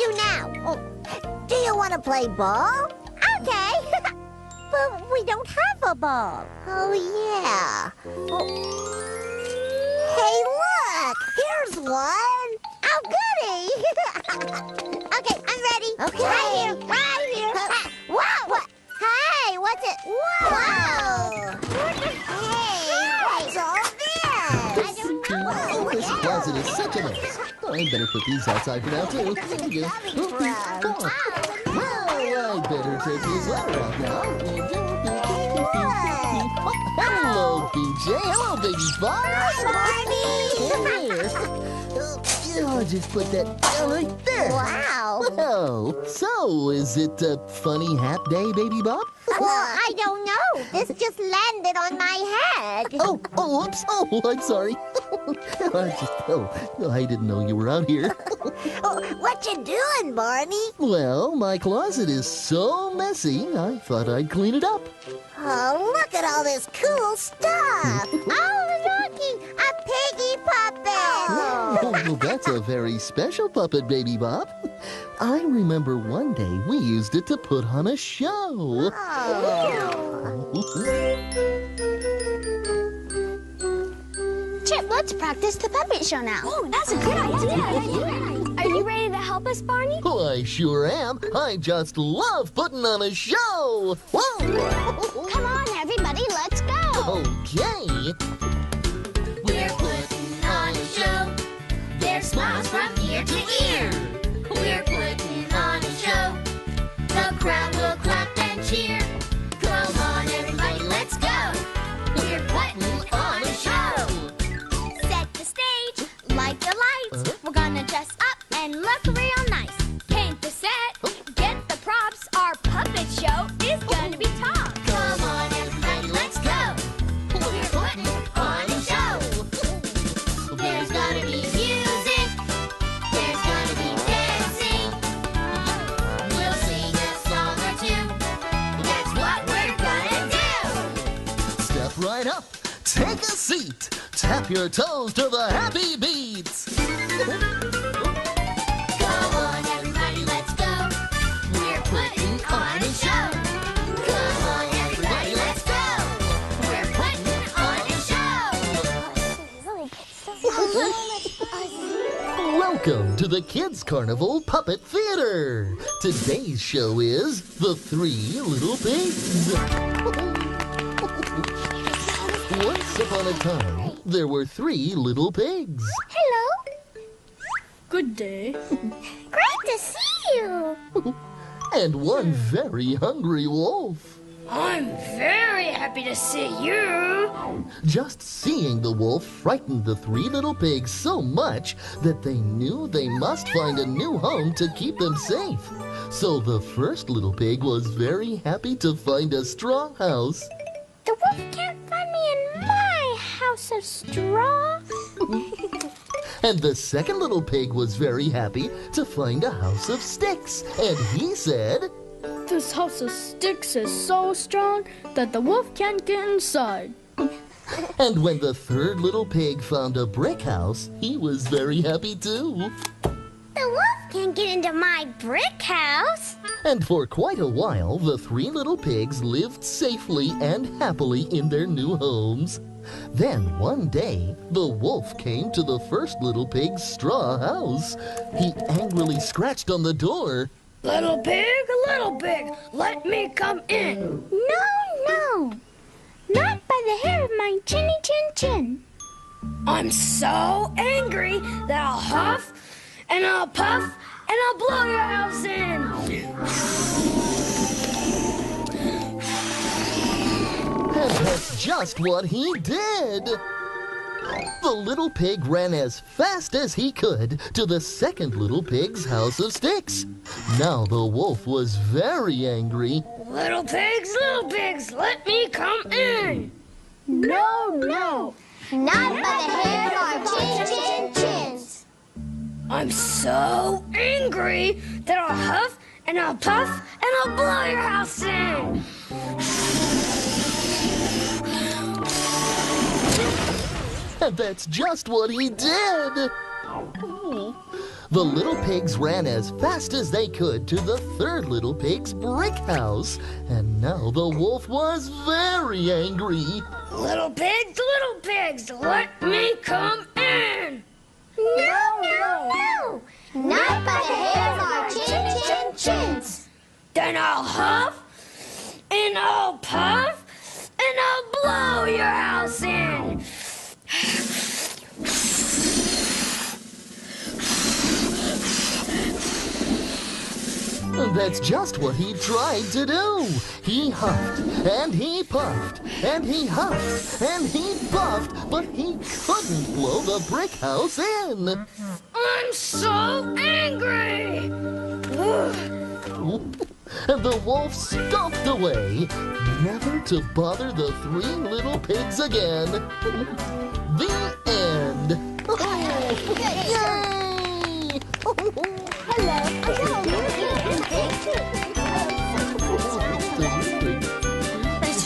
do now? Do you want to play ball? Okay. But we don't have a ball. Oh, yeah. Hey, look! Here's one. Oh, goody! Okay, I'm ready. Okay. Right here. Whoa! What? Hey, what's it? Whoa! Hey, what's all this? I don't know. Oh, this closet is such a mess. Oh, I better put these outside for now, too. I better take his letter out now. Hello, BJ. Hello, baby Bop. I'll just put that down right there. Wow. Well, so is it a funny hat day, baby Bop? Well, I don't know. This just landed on my head. Oh, whoops. Oh, I'm sorry. I didn't know you were out here. What you doing, Barney? Well, my closet is so messy, I thought I'd clean it up. Oh, look at all this cool stuff. Oh, looky, a piggy puppet. Oh, that's a very special puppet, baby Bop. I remember one day we used it to put on a show. Chip, let's practice the puppet show now. Oh, that's a good idea. Are you ready to help us, Barney? Oh, I sure am. I just love putting on a show. Whoa! Come on, everybody, let's go. Okay. We're putting on a show. There's smiles from ear to ear. We're putting on a show. The crowd will clap and cheer. Come on, everybody, let's go. We're putting on a show. Set the stage, light the lights. We're gonna dress up and look real nice. Paint the set, get the props. Our puppet show is gonna be top. Come on, everybody, let's go. We're putting on a show. There's gonna be music. There's gonna be dancing. We'll sing a song or two. That's what we're gonna do. Step right up. Take a seat. Tap your toes to the happy beats. Come on, everybody, let's go. We're putting on a show. Come on, everybody, let's go. We're putting on a show. Welcome to the Kids Carnival Puppet Theater. Today's show is The Three Little Pigs. Once upon a time, there were 3 little pigs. Hello. Good day. Great to see you. And one very hungry wolf. I'm very happy to see you. Just seeing the wolf frightened the 3 little pigs so much that they knew they must find a new home to keep them safe. So the first little pig was very happy to find a straw house. The wolf can't find me in my house of straw. And the second little pig was very happy to find a house of sticks. And he said, This house of sticks is so strong that the wolf can't get inside. and when the third little pig found a brick house, he was very happy too. The wolf can't get into my brick house. And for quite a while, the 3 little pigs lived safely and happily in their new homes. Then one day, the wolf came to the first little pig's straw house. He angrily scratched on the door. Little pig, let me come in. No. Not by the hair of my chinny chin chin. I'm so angry that I'll huff and I'll puff and I'll blow your house in. And that's just what he did. The little pig ran as fast as he could to the second little pig's house of sticks. Now the wolf was very angry. Little pigs, let me come in. No. Not by the hair of our chin chin chins. I'm so angry that I'll huff and I'll puff and I'll blow your house in. And that's just what he did. The little pigs ran as fast as they could to the third little pig's brick house. And now the wolf was very angry. Little pigs, let me come in. No. Not by the hair of our chins. Then I'll huff, and I'll puff, and I'll blow your house in. That's just what he tried to do. He huffed, and he puffed, and he huffed, and he puffed, but he couldn't blow the brick house in. I'm so angry. And the wolf stomped away, never to bother the three little pigs again. The end. Yay!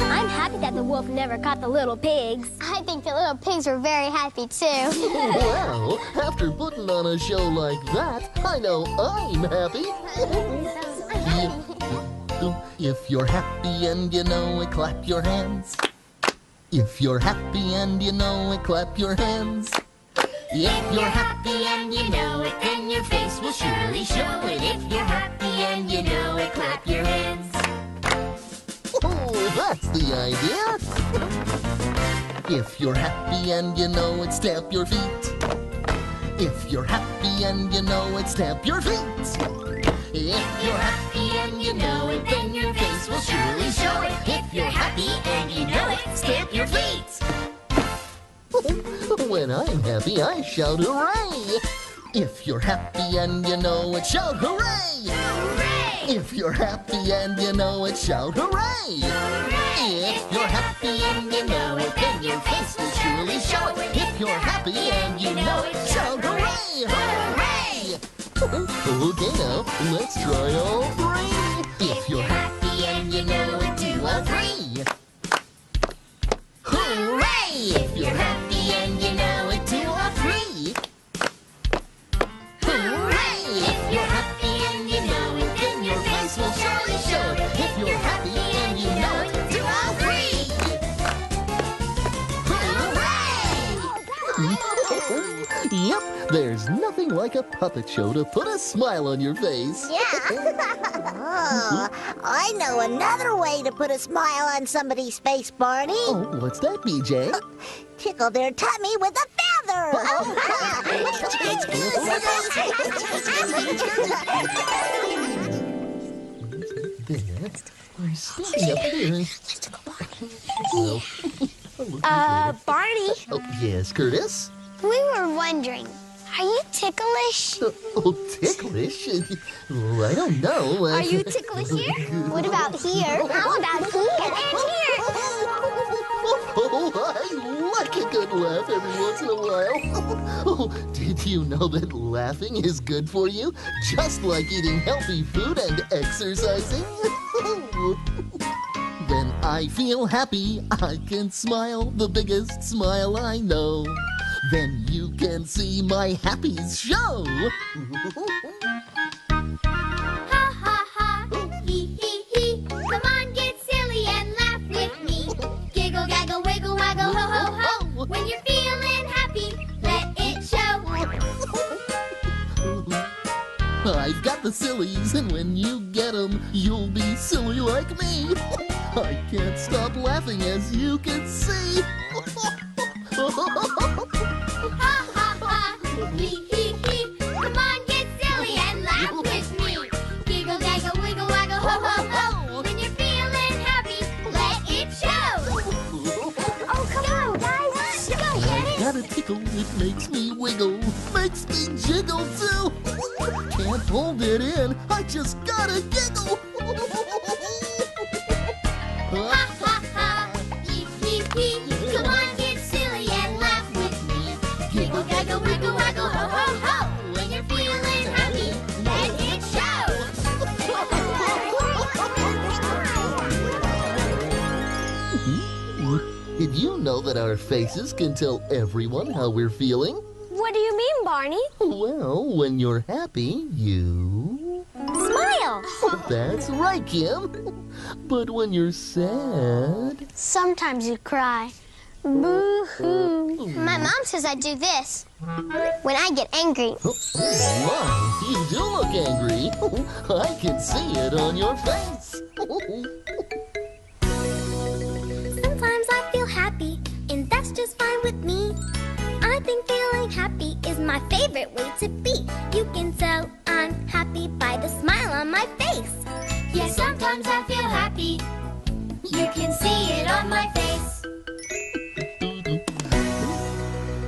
I'm happy that the wolf never caught the little pigs. I think the little pigs were very happy too. Well, after putting on a show like that, I know I'm happy. If you're happy and you know it, clap your hands. If you're happy and you know it, clap your hands. If you're happy and you know it, then your face will surely show it. If you're happy and you know it, clap your hands. Oh, that's the idea. If you're happy and you know it, stamp your feet. If you're happy and you know it, stamp your feet. If you're happy and you know it, then your face will surely show it. If you're happy and you know it, stamp your feet. When I'm happy, I shout hooray! If you're happy and you know it, shout hooray! Hooray! If you're happy and you know it, shout hooray! Hooray! If you're happy and you know it, then your face will surely show it. If you're happy and you know it, shout hooray! Hooray! Okay, now, let's try all three. If you're happy and you know it, do all three. hooray! If you're happy and you know it, do all three. Hooray! If you're happy and you know it, then your face will surely show it. If you're happy and you know it, do all three. Hooray! Yep, there's nothing like a puppet show to put a smile on your face. Yeah. Oh, I know another way to put a smile on somebody's face, Barney. Oh, what's that, BJ? Tickle their tummy with a feather. Speaking of here. Barney, Oh, yes, Curtis? we were wondering, are you ticklish? Oh, ticklish? Oh, I don't know. Are you ticklish here? What about here? How about here? And here? Oh, I like a good laugh every once in a while. Oh, did you know that laughing is good for you? Just like eating healthy food and exercising. When I feel happy, I can smile, the biggest smile I know. Then you can see my happies show. Ha ha ha, hee hee hee. Come on, get silly and laugh with me. Giggle, gaggle, wiggle, waggle, ho ho ho. When you're feeling happy, let it show. I've got the sillies, and when you get 'em, you'll be silly like me. I can't stop laughing, as you can see. Ha ha ha, hee hee hee. Come on, get silly and laugh with me. Giggle, gaggle, wiggle, waggle, ho ho ho. When you're feeling happy, let it show. Oh, come on, guys, let's go. I've got a tickle, it makes me wiggle, makes me jiggle too. Can't hold it in, I just gotta giggle. Ha ha ha, hee hee hee. Come on, get silly and laugh with me. Giggle, gaggle, wiggle, waggle, ho ho ho. When you're feeling happy, let it show. Did you know that our faces can tell everyone how we're feeling? What do you mean, Barney? Well, when you're happy, you... Smile. That's right, Kim. But when you're sad... Sometimes you cry. Boo-hoo. My mom says I do this when I get angry. My, you do look angry. I can see it on your face. Sometimes I feel happy, and that's just fine with me. I think feeling happy is my favorite way to be. You can tell I'm happy by the smile on my face. Yes, sometimes I feel happy. You can see it on my face.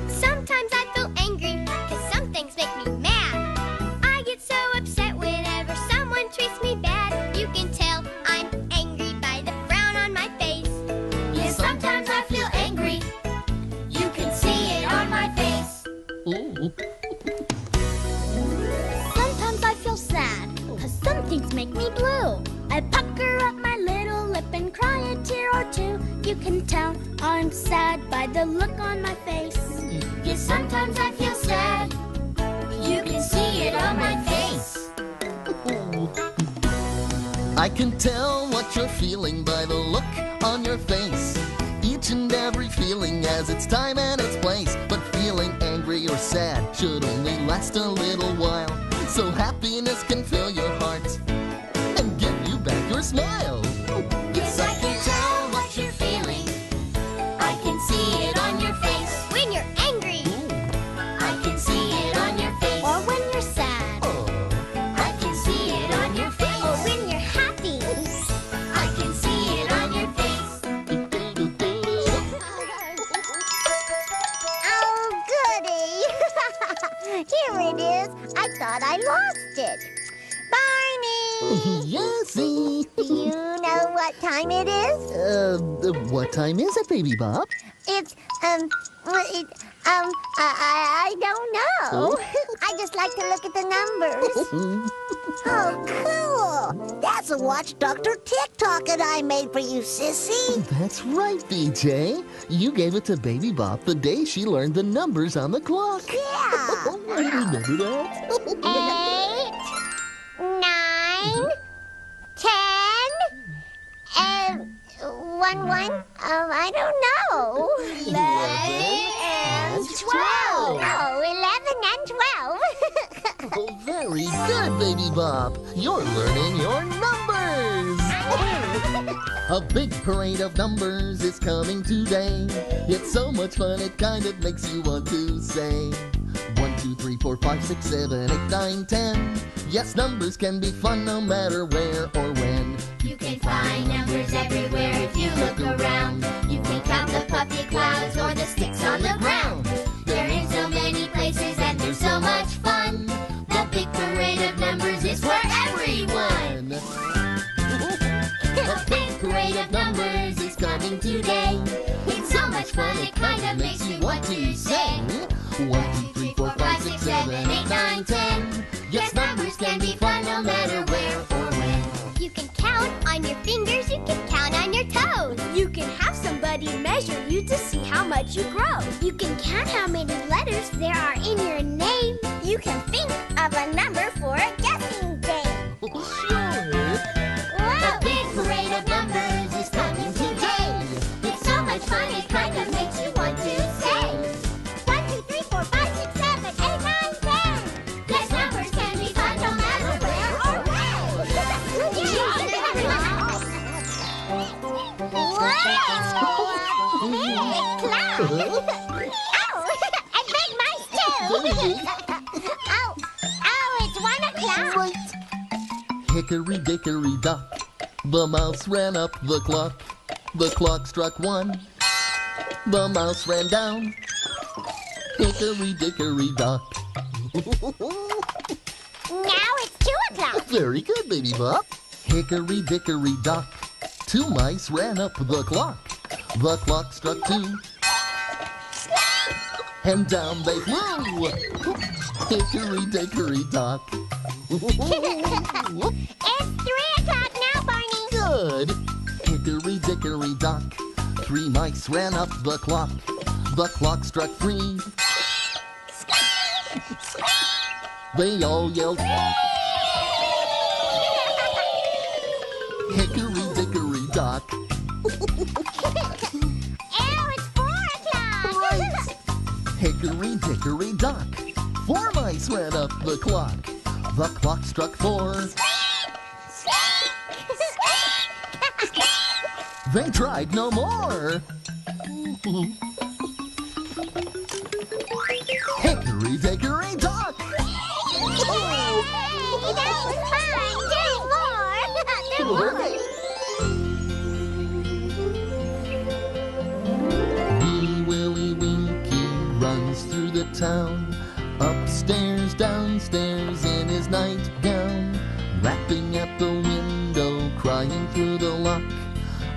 Sometimes I feel angry, 'cause some things make me mad. I get so upset whenever someone treats me bad. You can tell I'm angry by the frown on my face. Yes, sometimes I feel angry. You can see it on my face. Sometimes I feel sad, 'cause some things make me blue. I pucker up my little lip and cry a tear or two. You can tell I'm sad by the look on my face. Yes, sometimes I feel sad. You can see it on my face. I can tell what you're feeling by the look on your face. Each and every feeling has its time and its place. But feeling angry or sad should only last a little while. So happiness can fill your heart and give you back your smile. Yes, I can tell what you're feeling. I can see it on your face. When you're angry, I can see it on your face. Or when you're sad, I can see it on your face. Or when you're happy, I can see it on your face. Oh, goody. Here it is. I thought I lost it. Barney! Yesy. Do you know what time it is? What time is it, Baby Bop? It's, I don't know. I just like to look at the numbers. Oh, cool. That's a Watch Dr. TikTok that I made for you, sissy. That's right, BJ. You gave it to Baby Bop the day she learned the numbers on the clock. Yeah. I remember that. 8, 9, 10, 1. I don't know. 11 and 12. Oh, 11 and 12. Oh, very good, Baby Bop. You're learning your numbers. A big parade of numbers is coming today. It's so much fun, it kind of makes you want to say 1, 2, 3, 4, 5, 6, 7, 8, 9, 10. Yes, numbers can be fun no matter where or when. You can find numbers everywhere if you look around. You can count the puffy clouds or the sticks on the ground. They're in so many places and they're so much fun. The big parade of numbers is for everyone. The big parade of numbers is coming today. It's so much fun it kind of makes you want to say 1, 2, 3, 4, 5, 6, 7, 8, 9, 10. Yes, numbers can be fun no matter where or when. You can count on your fingers, you can count on your toes. You can have somebody measure you to see how much you grow. You can count how many letters there are in your name. You can think of a number for a guessing game. Sure. The big parade of numbers is coming today. It's so much fun it kind of makes you want to say 1, 2, 3, 4, 5, 6, 7, 8, 9, 10. Yes, numbers can be fun no matter where or when. Whoa! Big cloud! Ow! And big mice too! Oh, it's 1 o'clock. Right. Hickory dickory dock, the mouse ran up the clock. The clock struck 1. The mouse ran down. Hickory dickory dock. Now it's 2 o'clock. Very good, Baby Bop. Hickory dickory dock, 2 mice ran up the clock. The clock struck 2. And down they flew. Hickory dickory dock. It's 3 o'clock now, Barney. Good. Hickory dickory dock, 3 mice ran up the clock. The clock struck 3. they all yelled, hickory dickory dock. Ew, it's 4 o'clock. Right. Hickory dickory dock. 4 mice ran up the clock. The clock struck 4. They tried no more. Hickory dickory dock. That was fine. Do more. Wee Willie Winky runs through the town, upstairs, downstairs in his nightgown, rapping at the window, crying through the lock.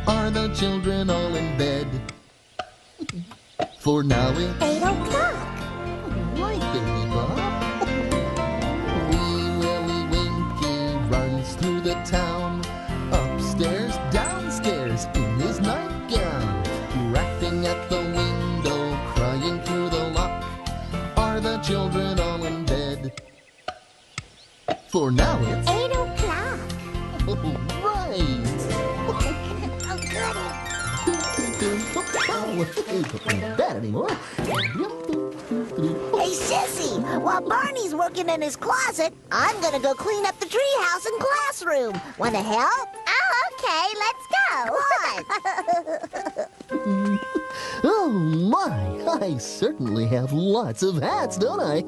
Are the children all in bed? For now it's 8 o'clock. right, baby Bob. Wee Willie Winky runs through the town, upstairs, downstairs in his nightgown, rapping at the window, crying through the lock. Are the children all in bed? For now it's 8 o'clock. right. Oh, goody. Ain't bad anymore. Hey, Sissy, while Barney's working in his closet, I'm gonna go clean up the treehouse and classroom. Wanna help? Oh, okay, let's go. Come on. Oh my, I certainly have lots of hats, don't I?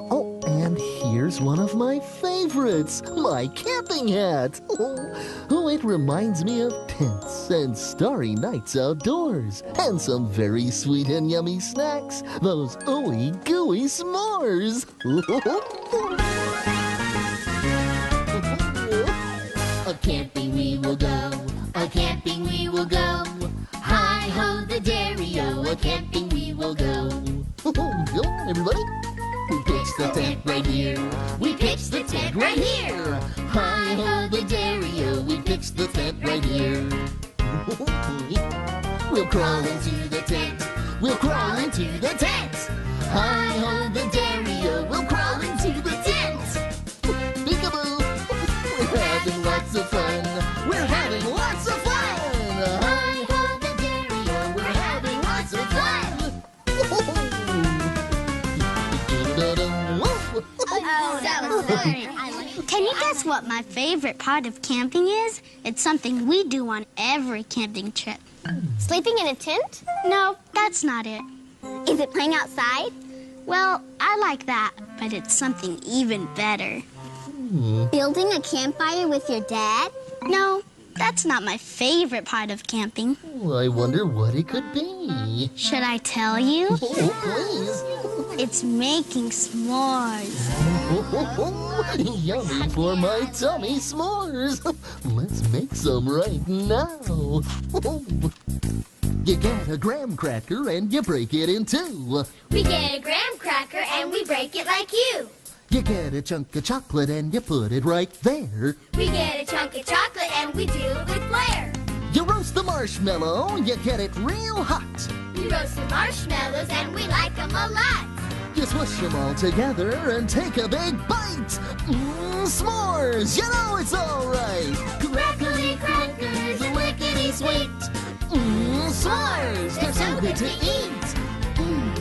Oh, and here's one of my favorites, my camping hat. Oh, it reminds me of tents and starry nights outdoors, and some very sweet and yummy snacks, those ooey gooey s'mores. A camping we will go, a camping we will go. Hi ho the dairy-o, a camping we will go. Everybody? We pitched the tent right here, we pitched the tent right here. Hi ho the dairy-o, we pitched the tent right here. We'll crawl into the tent, we'll crawl into the tent. Hi ho the dairy-o, we'll crawl into the tent. Peekaboo! We're having lots of fun. We're having lots of fun. Hi ho the dairy-o, we're having lots of fun. Can you guess what my favorite part of camping is? It's something we do on every camping trip. Sleeping in a tent? No, that's not it. Is it playing outside? Well, I like that, but it's something even better. Building a campfire with your dad? No, that's not my favorite part of camping. I wonder what it could be. Should I tell you? Oh, please. It's making s'mores. Yummy for my tummy s'mores. Let's make some right now. You get a graham cracker and you break it in 2. We get a graham cracker and we break it like you. You get a chunk of chocolate and you put it right there. We get a chunk of chocolate and we do it with flair. You roast the marshmallow, you get it real hot. We roast the marshmallows and we like them a lot. You smush them all together and take a big bite. S'mores, you know it's all right. Crackly crackers are wickedy sweet. S'mores, they're so good to eat.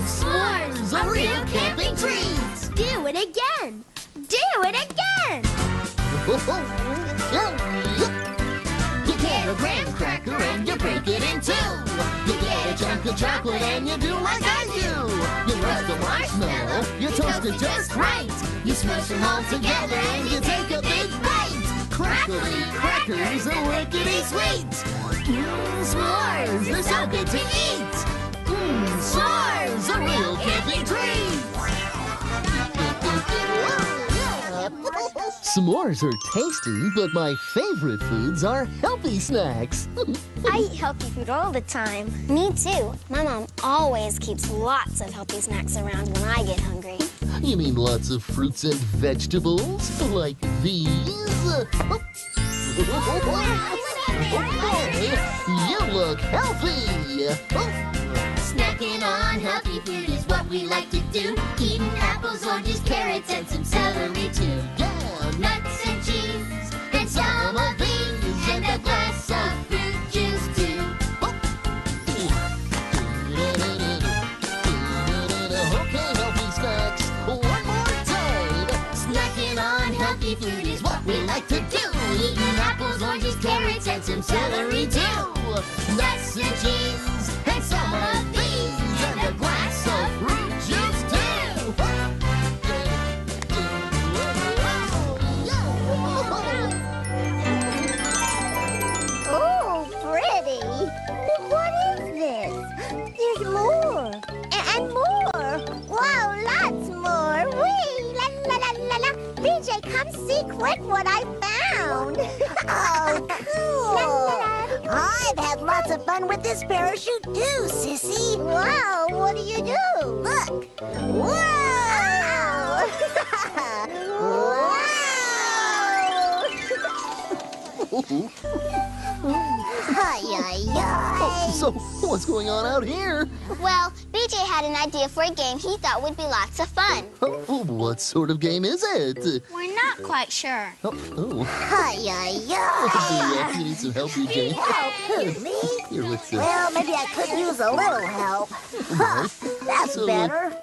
S'mores, a real camping treat. Do it again. Do it again. You get a graham cracker and you break it in 2. You get a chunk of chocolate and you do like I do. You roast the marshmallow, you toast it just right. You smush them all together and you take a big bite. Crackly crackers are wickedy sweet. S'mores, they're so good to eat. S'mores, a real camping treat. S'mores are tasty, but my favorite foods are healthy snacks. I eat healthy food all the time. Me too. My mom always keeps lots of healthy snacks around when I get hungry. You mean lots of fruits and vegetables? Like these? You look healthy! Snacking on healthy food is is what we like to do. Eating apples, oranges, carrots, and some celery too. Nuts and cheese, and some of these, and a glass of fruit juice too. Okay, healthy snacks, one more time. Snacking on healthy food is what we like to do. Eating apples, oranges, carrots, and some celery too. Nuts and cheese, and some of these, and a glass of fruit juice too. Oh, pretty. But what is this? There's more. And more. Wow, lots more. Whee! La la la la la. BJ, come see quick what I found. Oh, cool. I've had lots of fun with this parachute too, Sissy. Wow, what do you do? Look. Wow! Wow! Ay, ay, ay. So, what's going on out here? Well, BJ had an idea for a game he thought would be lots of fun. Oh, what sort of game is it? We're not quite sure. Oh. Ay, ay, ay. You need some help, BJ. Help? Who, me? Here, let's Well, maybe I could use a little help. Huh, that's So, better.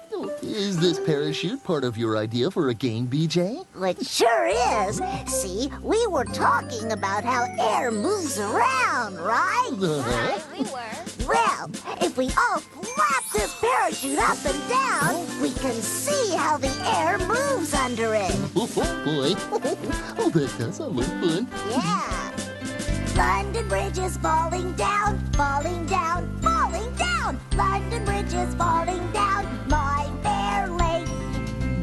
Is this parachute part of your idea for a game, BJ? It sure is. See, we were talking about how air moves around, right? Uh-huh. We were. Well, if we all flap this parachute up and down, we can see how the air moves under it. Oh, boy. Oh, that does sound like fun. Yeah. London Bridge is falling down, falling down, falling down. London Bridge is falling down, my fair lady.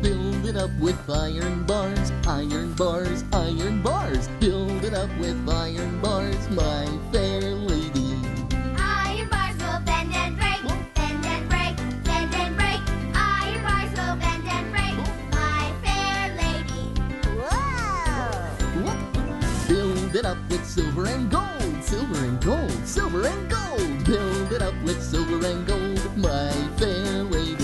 Build it up with iron bars, iron bars, iron bars. Build it up with iron bars, my fair lady. Iron bars will bend and break, bend and break, bend and break. Iron bars will bend and break, my fair lady. Whoa! Build it up with silver and gold, silver and gold, silver and gold. Build it up with silver and gold, my fair lady.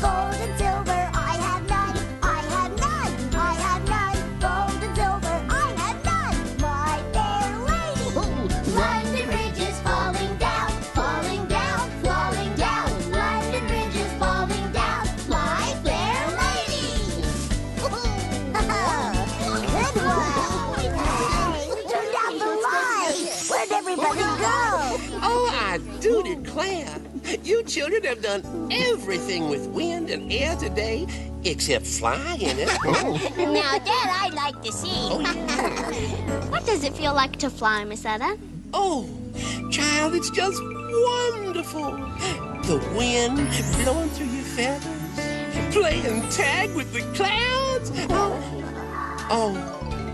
Gold and silver, I have none, I have none, I have none. Gold and silver, I have none, my fair lady. Oh, London Bridge is falling down, falling down, falling down. London Bridge is falling down, my fair lady. Good one. Hey, we turned out the lights. Where'd everybody go? Oh, I do declare. You children have done everything with wind and air today except fly in it. Now, Dad, I'd like to see. Oh, yeah. What does it feel like to fly, Miss Etta? Oh, child, it's just wonderful. The wind blowing through your feathers, playing tag with the clouds. Oh,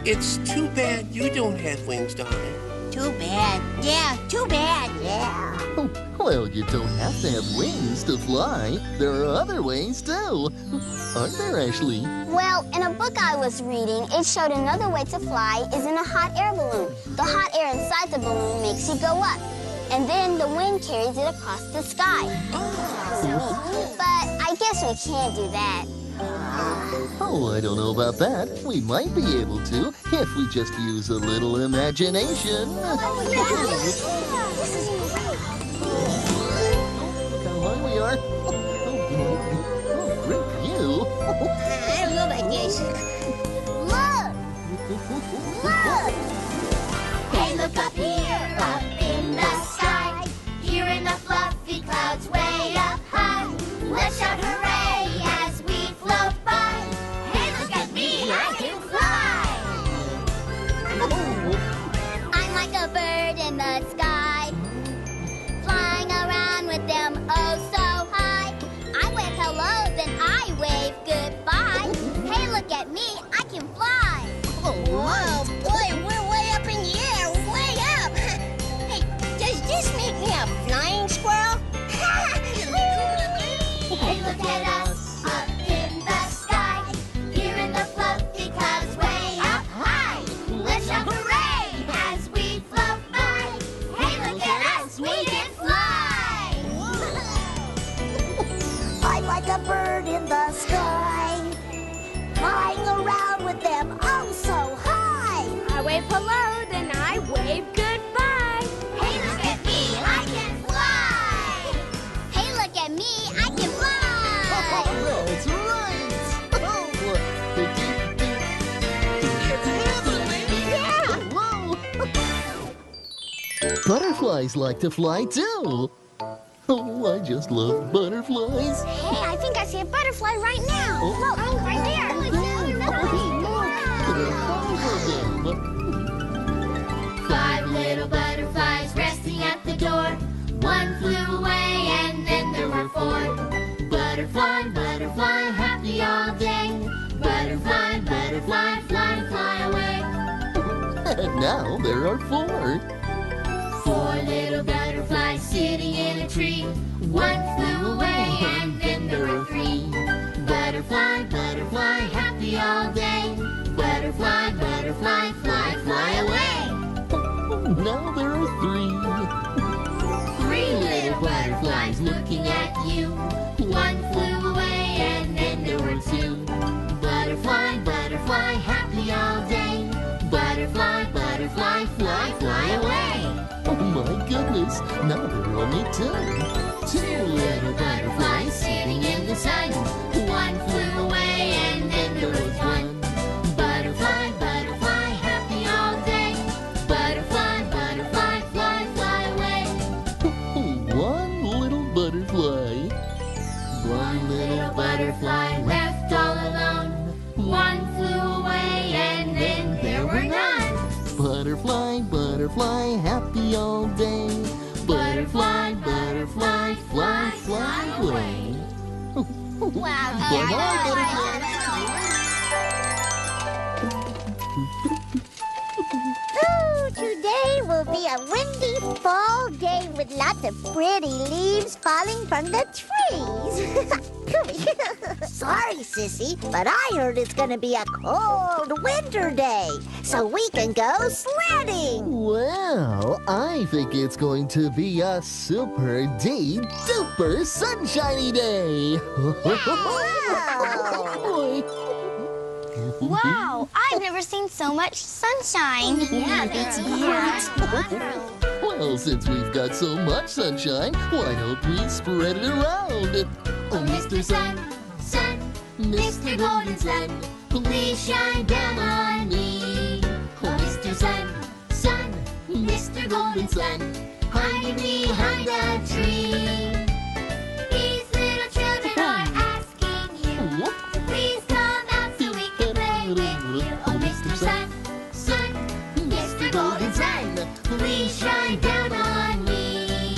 it's too bad you don't have wings, darling. Too bad. Yeah, too bad. Yeah. Oh, well, you don't have to have wings to fly. There are other ways, too. Aren't there, Ashley? Well, in a book I was reading, it showed another way to fly is in a hot air balloon. The hot air inside the balloon makes you go up, and then the wind carries it across the sky. But I guess we can't do that. Oh, I don't know about that. We might be able to if we just use a little imagination. Look how high we are. Oh, great view. I don't know about this. Look! Look! Hey, look up here, up in the sky. Here in the fluffy clouds way up high. Let's shout hooray as we float by. Hey, look at me, I can fly. I'm like a bird in the sky, flying around with them oh so high. I wave hello, then I wave goodbye. Hey, look at me, I can fly. Whoa, boy, we're way up in the air, way up. Hey, does this make me a flying squirrel? Hey, look at us, up in the sky. Here in the fluffy clouds way up high. Let's shout hooray as we float by. Hey, look at us, we can fly. I'm I wave hello, then I wave goodbye. Hey, look at me, I can fly! Hey, look at me, I can fly! That's right! Whoa! Butterflies like to fly too. Oh, I just love butterflies. Hey, I think I see a butterfly right now. Oh. Look, right there. Five little butterflies resting at the door. One flew away and then there were four. Butterfly, butterfly, happy all day. Butterfly, butterfly, fly, fly away. And now there are four. Four little butterflies sitting in a tree. One flew away and then there were three. Butterfly, butterfly, happy all day. Butterfly, butterfly, fly, fly away. Now there are three. Three little butterflies looking at you. One flew away and then there were two. Butterfly, butterfly, happy all day. Butterfly, butterfly, fly, fly away. Oh my goodness, now there are only two. Two little butterflies sitting in the sun. One flew away and then there was one. Butterfly, butterfly, happy all day. Butterfly, butterfly, fly, fly away. One little butterfly. One little butterfly left all alone. One flew away and then there were none. Butterfly, butterfly, happy all day. Butterfly, butterfly, fly, fly away. Wow. Bye-bye, butterfly. Ooh, today will be a windy fall day with lots of pretty leaves falling from the trees. Sorry, Sissy, but I heard it's gonna be a cold winter day, so we can go sledding. Well, I think it's going to be a super duper sunshiny day. Wow, I've never seen so much sunshine. Yeah, me Well, since we've got so much sunshine, why don't we spread it around? Oh, Mr. Sun, Sun, Mr. Golden Sun, please shine down on me. Oh, Mr. Sun, Sun, Mr. Golden Sun, hiding behind a tree. These little children are asking you to please come out so we can play with you. Oh, Mr. Sun, Sun, Mr. Golden Sun, please shine down on me.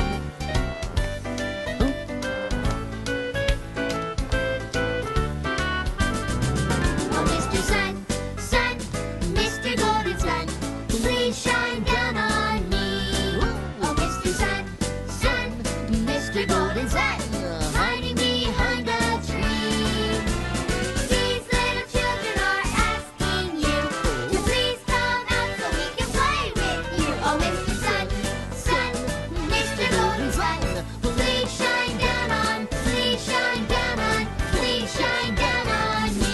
Oh, Mr. Sun, Sun, Mr. Golden Sun, please shine down on me. Oh, Mr. Sun, Sun, Mr. Golden Sun, hiding behind a tree. These little children are asking you to please come out so we can play with you. Oh, Mr. Sun, Sun, Mr. Golden Sun, please shine down on, please shine down on, please shine down on me.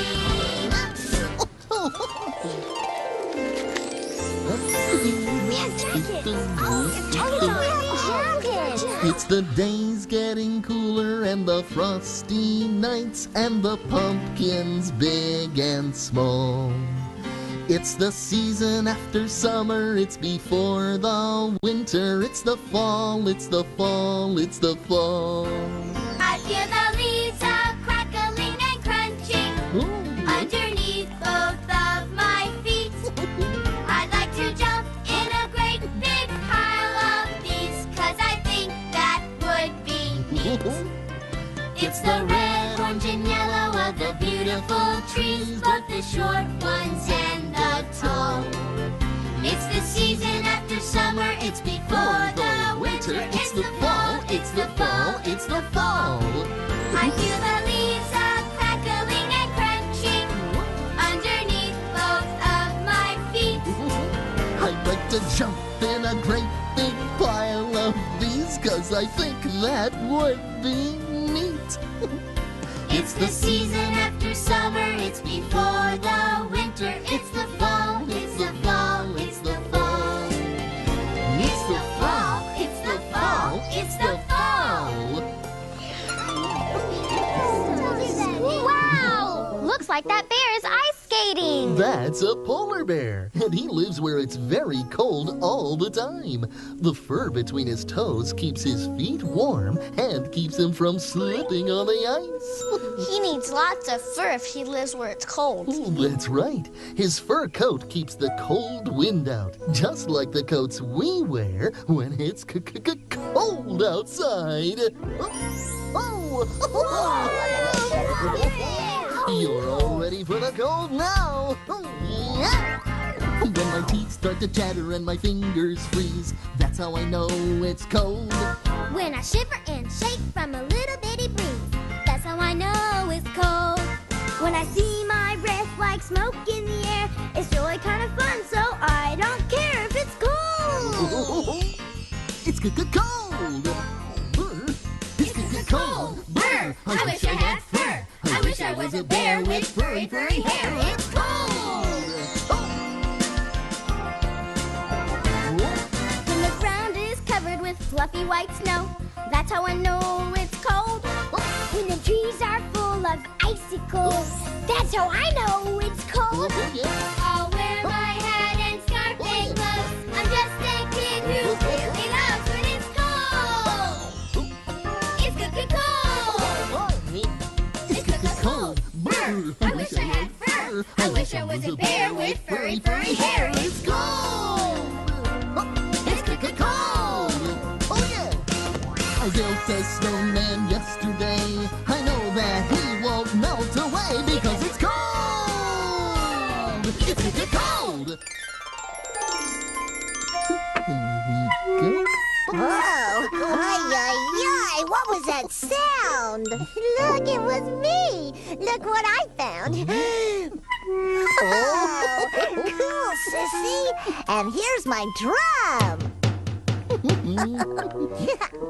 It's the days getting cooler and the frosty nights and the pumpkins big and small. It's the season after summer, it's before the winter, it's the fall, it's the fall, it's the fall. I feel the leaves are crackling and crunching underneath both of my feet. I'd like to jump in a great big pile of these, 'cause I think that would be neat. It's the red, orange, and yellow of the beautiful trees, both the short ones and the tall. It's the season after summer, it's before the winter, it's the fall, it's the fall, it's the fall. I feel the leaves are crackling and crunching underneath both of my feet. I'd like to jump in a great big pile of these, 'cause I think that would be neat. It's the season after summer, it's before the winter, it's the fall, it's the fall, it's like that bear is ice skating. That's a polar bear, and he lives where it's very cold all the time. The fur between his toes keeps his feet warm and keeps him from slipping on the ice. He needs lots of fur if he lives where it's cold. That's right. His fur coat keeps the cold wind out, just like the coats we wear when it's cold outside. You're all ready for the cold now. When my teeth start to chatter and my fingers freeze, that's how I know it's cold. When I shiver and shake from a little bitty breeze, that's how I know it's cold. When I see my breath like smoke in the air, it's really kind of fun, so I don't care if it's cold. It's cold. It's cold. Brr! I wish I had fur. I wish I was a bear with furry, furry hair. It's cold. When the ground is covered with fluffy white snow, that's how I know it's cold. When the trees are full of icicles, that's how I know it's cold. I'll wear my hat and scarf and gloves. I'm just a kid who really loves when it's cold. It's cold. It's cold. Brr! I wish I had fur. I wish I was a bear with furry, furry hair. It's cold. It's cold. Oh yeah! I built a snowman yesterday. I know that he won't melt away because it's cold. It's cold. Whoa! Ay, what was that sound? Look, it was me. Look what I found. Oh, cool, sissy. And here's my drum.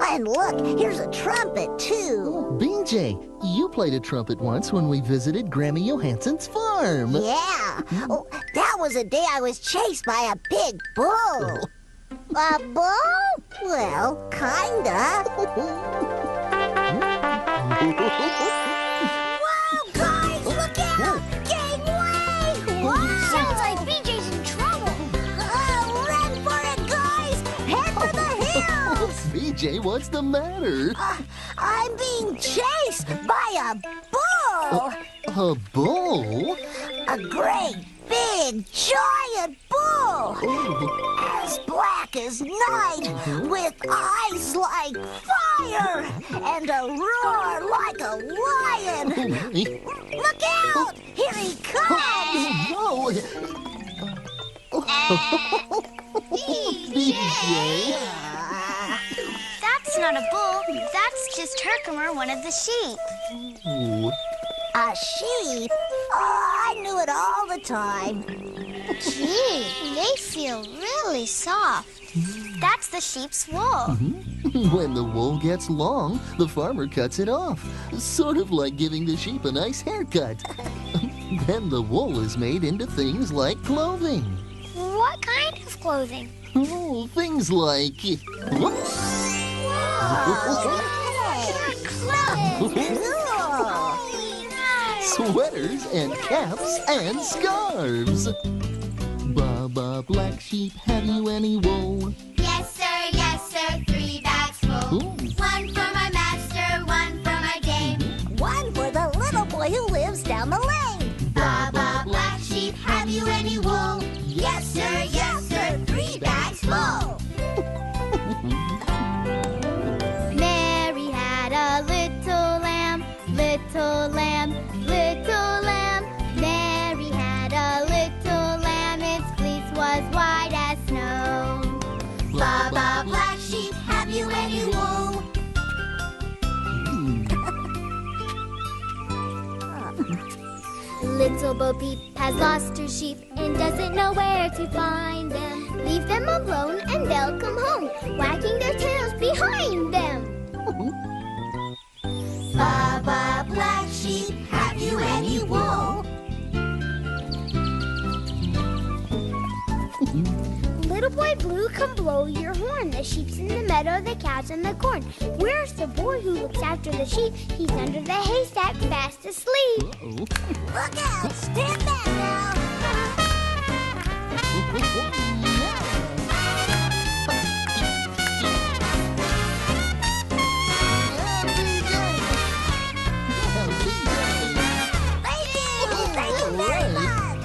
And look, here's a trumpet, too. BJ, you played a trumpet once when we visited Grammy Johansson's farm. Yeah. Oh, that was a day I was chased by a big bull. A bull? Well, kinda. Whoa, guys, look out! Gangway! Whoa! Sounds like BJ's in trouble. Oh, run for it, guys! Head for the hills! BJ, what's the matter? I'm being chased by a bull! A bull? A great, big, giant bull! As black as night, with eyes like fire, and a roar like a lion! Look out! Here he comes! No! BJ? That's not a bull. That's just Herkimer, one of the sheep. Ooh. A sheep? Oh, I knew it all the time. Gee, they feel really soft. That's the sheep's wool. When the wool gets long, the farmer cuts it off. Sort of like giving the sheep a nice haircut. Then the wool is made into things like clothing. What kind of clothing? Oh, things like... sweaters and caps and scarves. Baba, black sheep, have you any wool? Yes, sir, 3 bags full. Ooh. One for my master, one for my dame. One for the little boy who lives down the lane. Baba, black sheep, have you any wool? Yes, sir, 3 bags full. Mary had a little lamb, little lamb, little lamb. Mary had a little lamb, its fleece was white as snow. Baba, black sheep, have you any wool? Little Bo Peep has lost her sheep and doesn't know where to find them. Leave them alone and they'll come home, wagging their tails behind them. Baba, black sheep, have you any wool? little boy blue, come blow your horn. The sheep's in the meadow, the cow's in the corn. Where's the boy who looks after the sheep? He's under the haystack, fast asleep. Look out! Stand back now! Thank you very much!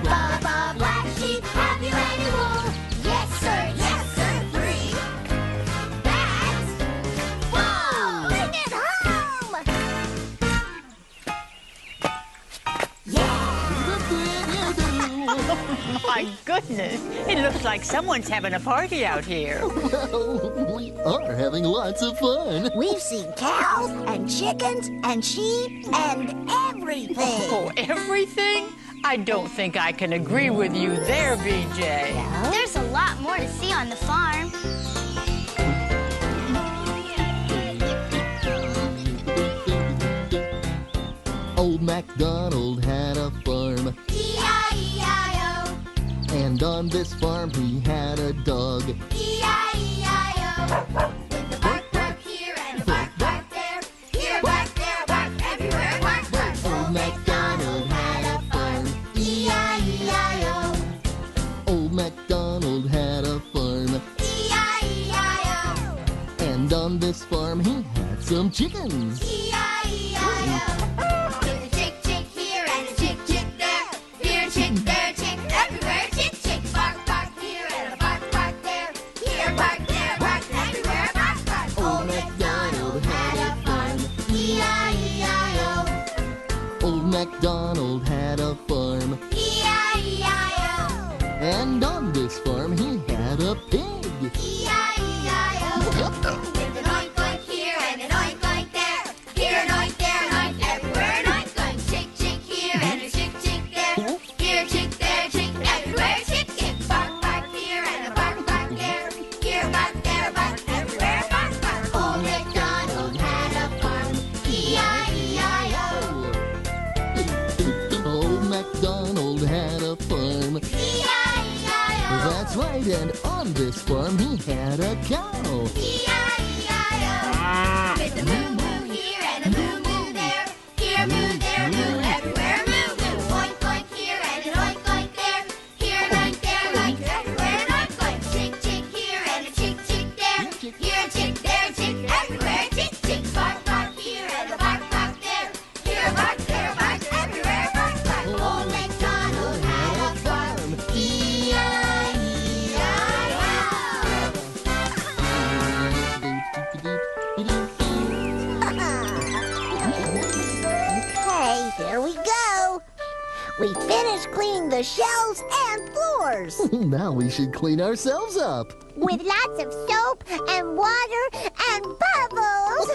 Baba, black sheep, have you any wool? Yes, sir, 3. That's wool! Bring it home! My goodness, it looks like someone's having a party out here. Well, we are having lots of fun. We've seen cows and chickens and sheep and everything. Oh, everything? I don't think I can agree with you there, BJ. There's a lot more to see on the farm. Old MacDonald had a farm, E-I-E-I-O, and on this farm he had a dog. E-I-E-I-O. With a bark, bark here and a bark, bark there. Here, bark, there, bark, everywhere, bark, bark. Old MacDonald had a farm. E-I-E-I-O, Old MacDonald had a farm, E-I-E-I-O, and on this farm he had some chickens. E-I-E-I-O. With a chick, chick here and a chick, chick there. Here, chick, there, chick, everywhere, chick, chick. Bark, bark here and a bark, bark there. Here, bark, there, bark, everywhere, bark, bark. Old MacDonald had a farm. E-I-E-I-O, Old MacDonald had a farm, E-I-E-I-O, and on this farm he had a pig. E-I-E-I-O. With an oink, oink here and an oink, oink there. Here, an oink, there, an oink, everywhere, an oink, oink. Chick, chick here and a chick, chick there. Here, chick, there, chick, everywhere, chick, chick. Bark, bark here and a bark, bark there. Here, bark, there, bark, everywhere, bark, bark. Old MacDonald had a farm. E-I-E-I-O, Old MacDonald had a farm. E-I-E-I-O, That's right, and on this farm he had a cow. E-I-E-I-O. With a moo moo here and a moo moo there. Here, moo, there, moo, everywhere, moo moo. Oink, oink here and an oink, oink there. Here, an oink, there, an oink, everywhere, an oink, oink. Chick, chick here and a chick, chick there. Here, a chick, there, chick, everywhere, chick, chick. Bark, bark here and a bark, bark there. Here, a bark, there, bark, everywhere, bark, bark. Old MacDonald had a farm. E-I-E-I-O. Okay, here we go. We finished cleaning the shelves and floors Now we should clean ourselves up. with lots of soap and water and bubbles.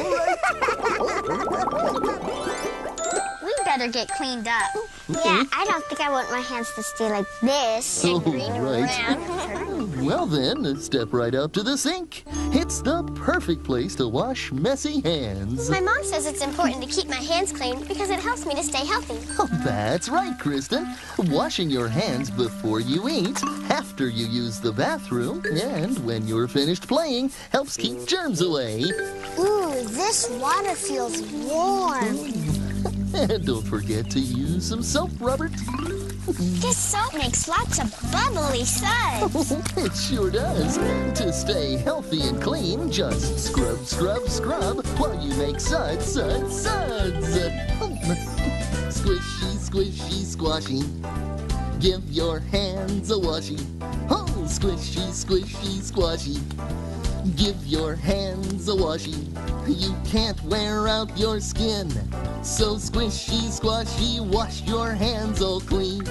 We better get cleaned up. Yeah, I don't think I want my hands to stay like this. Oh, Green right. around. Well then, step right up to the sink. It's the perfect place to wash messy hands. My mom says it's important to keep my hands clean because it helps me to stay healthy. Oh, that's right, Kristen. Washing your hands before you eat, after you use the bathroom, and when you're finished playing helps keep germs away. Ooh, this water feels warm. And don't forget to use some soap, Robert. This soap makes lots of bubbly suds. It sure does. To stay healthy and clean, just scrub, scrub, scrub while you make suds, suds, suds. Squishy, squishy, squashy. Give your hands a washy. Oh, squishy, squishy, squashy. Give your hands a washy. You can't wear out your skin. So squishy, squashy, wash your hands all clean.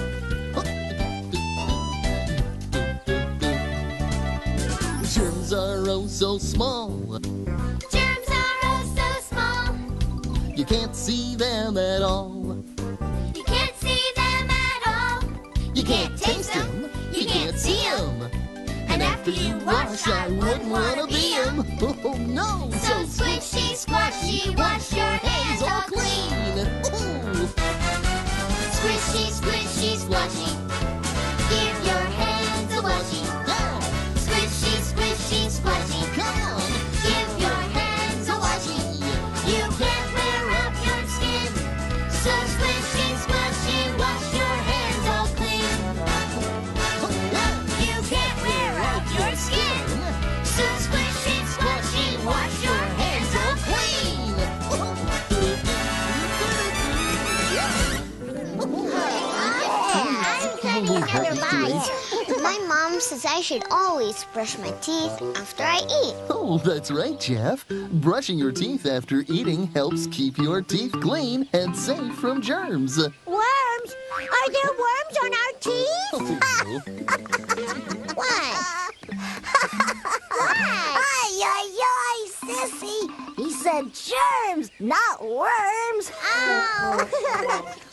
Germs are oh so small. Germs are oh so small. You can't see them at all. You can't see them at all. You can't taste them. You can't see them. And after you wash, I wouldn't want to be 'em. Oh no! So squishy, squashy, wash your hands all clean. Ooh. Squishy, squishy, squashy. Give your hands a washy. Mom says I should always brush my teeth after I eat. Oh, that's right, Jeff. Brushing your teeth after eating helps keep your teeth clean and safe from germs. Worms? Are there worms on our teeth? What? Ay, ay, ay, sissy. He said germs, not worms. Oh.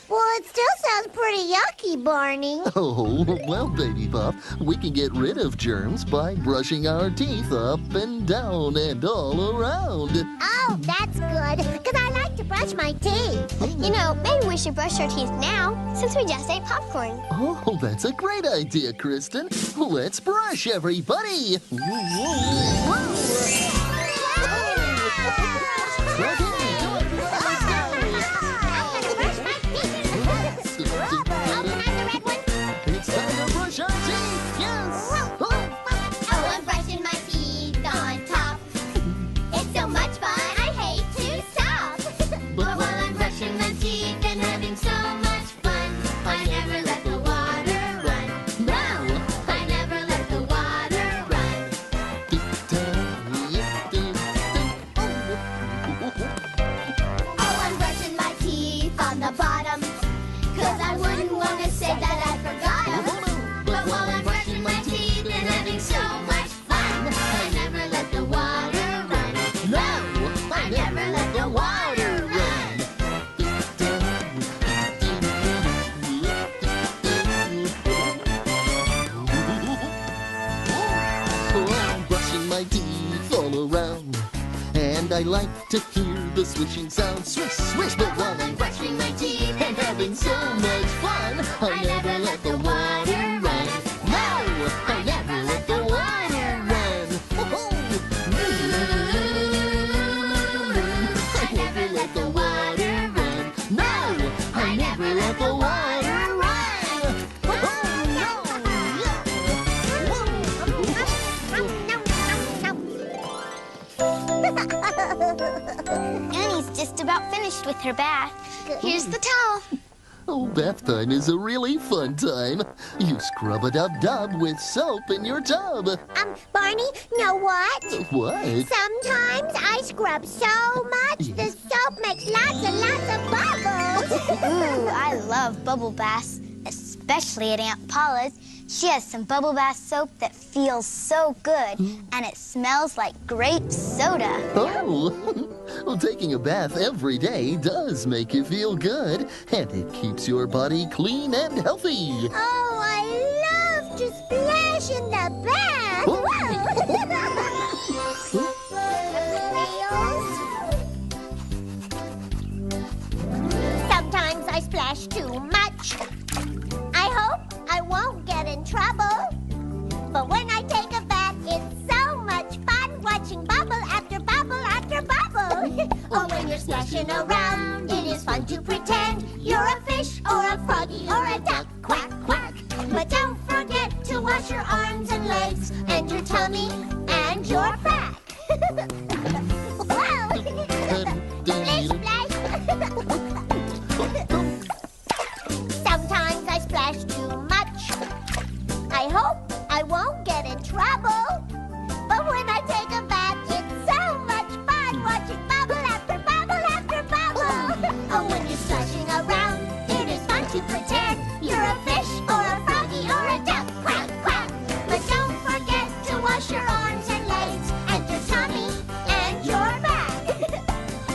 Well, it still sounds pretty yucky, Barney. Oh, well, Baby Bop, we can get rid of germs by brushing our teeth up and down and all around. Oh, that's good, because I like to brush my teeth. You know, maybe we should brush our teeth now, since we just ate popcorn. Oh, that's a great idea, Kristen. Let's brush, everybody. It's time to brush our teeth, yes! Oh, I'm brushing my teeth on top. It's so much fun, I hate to stop. But while I'm brushing my teeth and having so much fun, I never let the water run. No, I never let the water run. Oh, I'm brushing my teeth on the bottom, 'cause I wouldn't want to say that I forgot 'em. But while I'm brushing my teeth and having so much fun, I never let the water run. No, I never let the water run. I'm brushing my teeth all around, and I like to hear the swishing sound. Swish, swish, but while I'm brushing my teeth and having so much fun, I never let the water run. No, I never let the water run. I never let the water run. No, I never let the water run. Annie's just about finished with her bath. Here's the towel. Oh, bath time is a really fun time. You scrub-a-dub-dub with soap in your tub. Barney, know what? What? Sometimes I scrub so much the soap makes lots and lots of bubbles. Ooh, I love bubble baths, especially at Aunt Paula's. She has some bubble bath soap that feels so good, and it smells like grape soda. Oh, well, taking a bath every day does make you feel good, and it keeps your body clean and healthy. Oh, I love to splash in the bath. Sometimes I splash too much. I hope I won't get in trouble. But when I take a bath, it's so much fun watching bubble after bubble after bubble. Or when you're splashing around, it is fun to pretend you're a fish or a froggy or a duck. Quack, quack. But don't forget to wash your arms and legs and your tummy and your back. Wow! Splish, splash! Sometimes I splash too much. I hope I won't get in trouble. But when I take a bath, it's so much fun watching bubble after bubble after bubble. Oh, when you're splashing around, it is fun to pretend you're a fish or a froggy or a duck. Quack, quack. But don't forget to wash your arms and legs and your tummy and your back.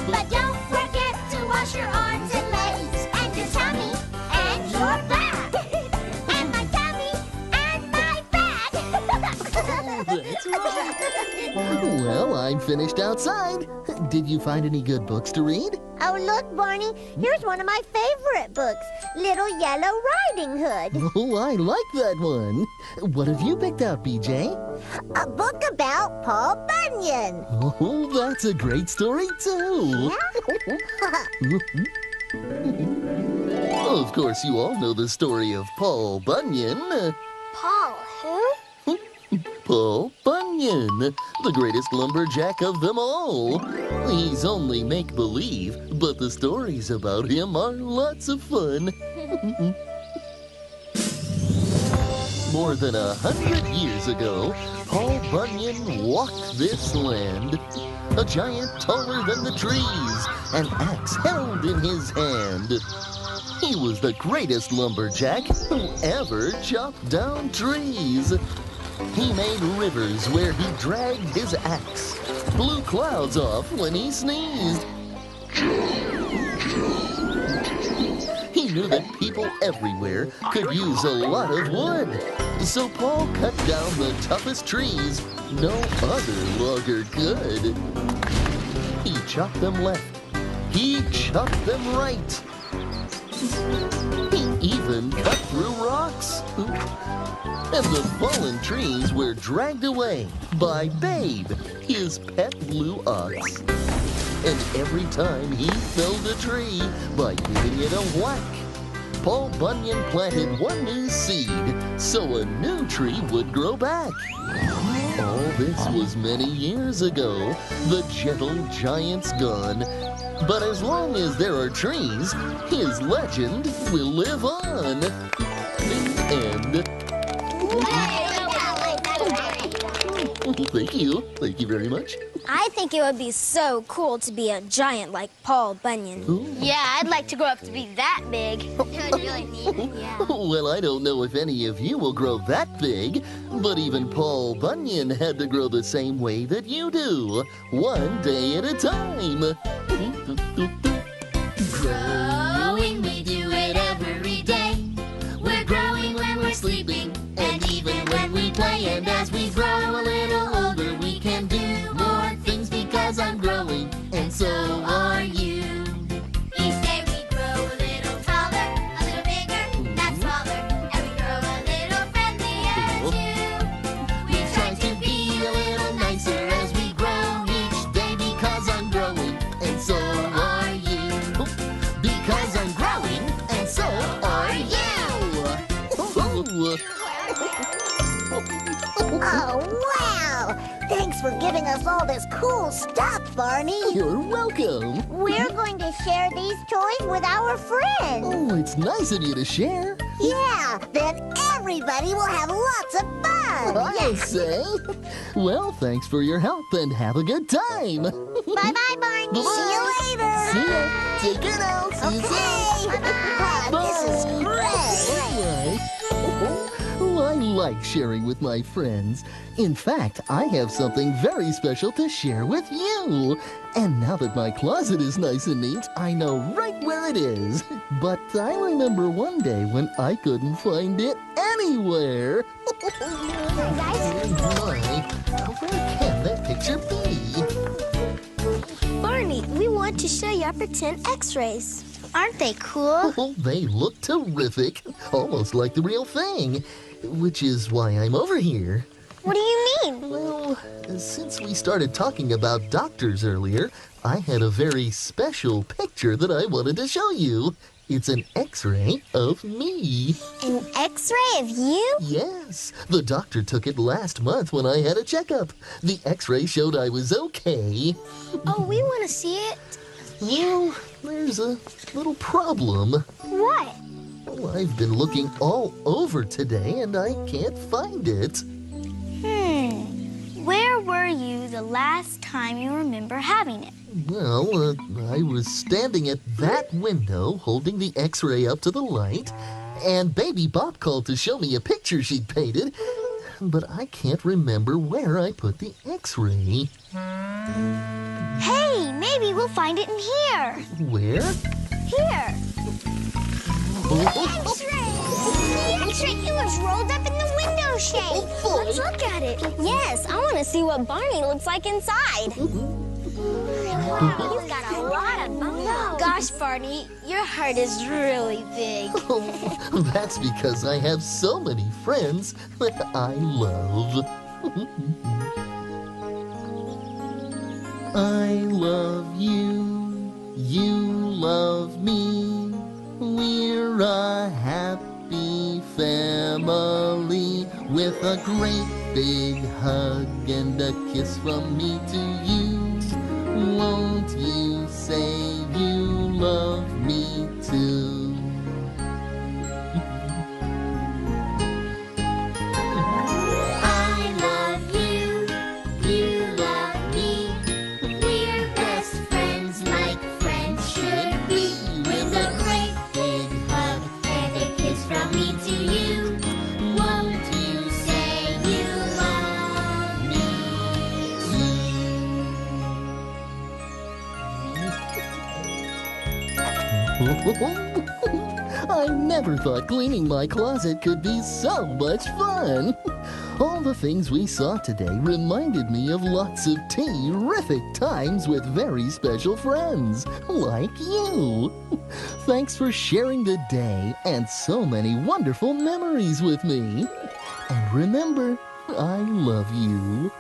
But don't forget to wash your arms and legs and your tummy and your back. And my tummy and my back. That's right. Well, I'm finished outside. Did you find any good books to read? Oh, look, Barney. Here's one of my favorite books, Little Yellow Riding Hood. Oh, I like that one. What have you picked out, BJ? A book about Paul Bunyan. Oh, that's a great story, too. Of course, you all know the story of Paul Bunyan. Paul, who? Paul Bunyan, the greatest lumberjack of them all. He's only make-believe, but the stories about him are lots of fun. More than 100 years ago, Paul Bunyan walked this land. A giant taller than the trees, an axe held in his hand. He was the greatest lumberjack who ever chopped down trees. He made rivers where he dragged his axe, blew clouds off when he sneezed. He knew that people everywhere could use a lot of wood. So Paul cut down the toughest trees no other logger could. He chopped them left. He chopped them right. He even cut through rocks. And the fallen trees were dragged away by Babe, his pet blue ox. And every time he felled a tree by giving it a whack, Paul Bunyan planted one new seed so a new tree would grow back. All this was many years ago, the gentle giant's gone. But as long as there are trees, his legend will live on. The end. Thank you. Thank you very much. I think it would be so cool to be a giant like Paul Bunyan. Ooh. Yeah, I'd like to grow up to be that big. It would really neat, yeah. Well, I don't know if any of you will grow that big, but even Paul Bunyan had to grow the same way that you do, one day at a time. Growing, we do it every day. We're growing when we're sleeping, and even when we play. And as we grow a little older, we can do more things because I'm growing, and so are you. Each day we grow a little taller, a little bigger, that's smaller, and we grow a little friendlier too. We try to be a little nicer as we grow each day because I'm growing, and so are you. Because I'm growing, and so are you. Oh, wow! Thanks for giving us all this cool stuff, Barney. You're welcome. We're going to share these toys with our friends. Oh, it's nice of you to share. Yeah, then everybody will have lots of fun. I'll say. Well, thanks for your help and have a good time. Bye-bye, Barney. Bye-bye. See you later. See ya. Take care now. See you soon. Okay. Bye-bye. This is great. Oh, I like sharing with my friends. In fact, I have something very special to share with you. And now that my closet is nice and neat, I know right where it is. But I remember one day when I couldn't find it anywhere. Where can that picture be? Barney, we want to show you our pretend x-rays. Aren't they cool? Oh, they look terrific, almost like the real thing, which is why I'm over here. What do you mean? Well, since we started talking about doctors earlier, I had a very special picture that I wanted to show you. It's an x-ray of me. An x-ray of you? Yes, the doctor took it last month when I had a checkup. The x-ray showed I was okay. Oh, we want to see it. Well, there's a little problem. What? Well, I've been looking all over today and I can't find it. Where were you the last time you remember having it? Well, I was standing at that window holding the x-ray up to the light, and Baby Bop called to show me a picture she'd painted, but I can't remember where I put the x-ray. Hey, maybe we'll find it in here. Where? Here. The x-ray! It was rolled up in the window shade. Let's look at it. Yes, I want to see what Barney looks like inside. Wow, he's got a lot of bones. Gosh, Barney, your heart is really big. That's because I have so many friends that I love. I love you, you love me. We're a happy family with a great big hug and a kiss from me to you. Won't you say you love me too? I never thought cleaning my closet could be so much fun. All the things we saw today reminded me of lots of terrific times with very special friends, like you. Thanks for sharing the day and so many wonderful memories with me. And remember, I love you.